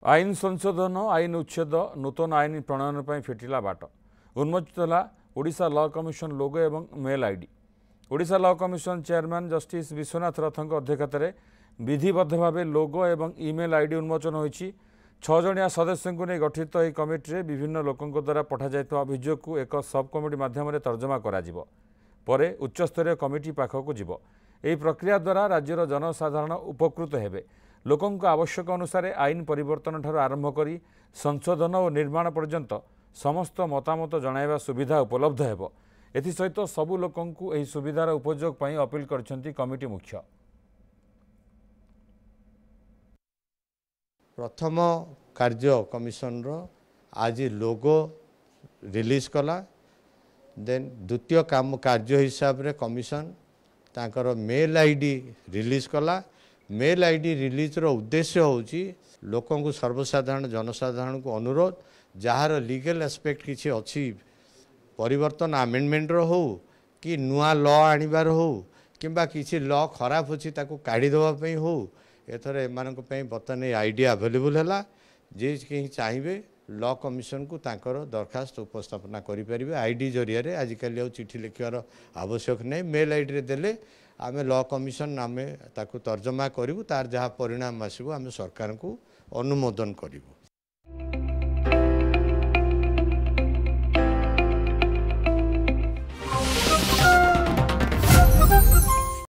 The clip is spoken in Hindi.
आईन संशोधन आईन उच्छेद नूतन आईन प्रणयन पर फिटिला बाट उन्मोचित है ओडिशा लॉ कमिशन लोगो एवं mail ID. Odisha law commission chairman justice Biswanath रथक अध्यक्षतार विधिबद्ध भाव लोगो एवं इमेल आईडी उन्मोचन होती। 6 जणिया सदस्यों को नहीं गठित यह कमिटी विभिन्न लोकों द्वारा पठाई अभियोग को एक सब कमिटी माध्यम तर्जमा पर उच्चस्तरीय कमिटी पाखक जीव। यह प्रक्रिया द्वारा राज्यर जनसाधारण उपकृत हेबे। लोकों आवश्यक अनुसार आईन परिवर्तन ठार आरंभ करी संशोधन और निर्माण पर्यंत समस्त मतामत जणाइबा सुविधा उपलब्ध हेबो। एथिसहित सबु लोकों को यह सुविधार उपयोग पर अपील करछंती कमिटी मुख्य। प्रथम कार्य कमिशन रो आज लोगो रिलीज कला। देन द्वितीय काम कार्य हिसाब रे कमिशन तांकर मेल आईडी रिलीज कला। मेल आईडी रिलीज रो उद्देश्य होची लोकों को सर्वसाधारण जनसाधारण को अनुरोध जार लीगल एस्पेक्ट किसी अच्छी परिवर्तन आमेंडमेंट रो हो कि नुआ लॉ आनिबार हो किंबा किसी लॉ खराब होची ताको काढ़ी देवा पई हो एथरे एमानक पई बर्तमान आईडी अवेलेबल हैला। जे कहीं चाहिए लॉ कमिशन को तांकर दरखास्त उपस्थापना करि परिबे। आईडी जरिया रे आजिकल आ चिठी लिखिबार आवश्यक नहीं। मेल आईडी रे देले आमे लॉ कमिशन आमे ताको तर्जमा करिवु तार जहाँ परिणाम आसिबो आमे सरकार को अनुमोदन करिवु।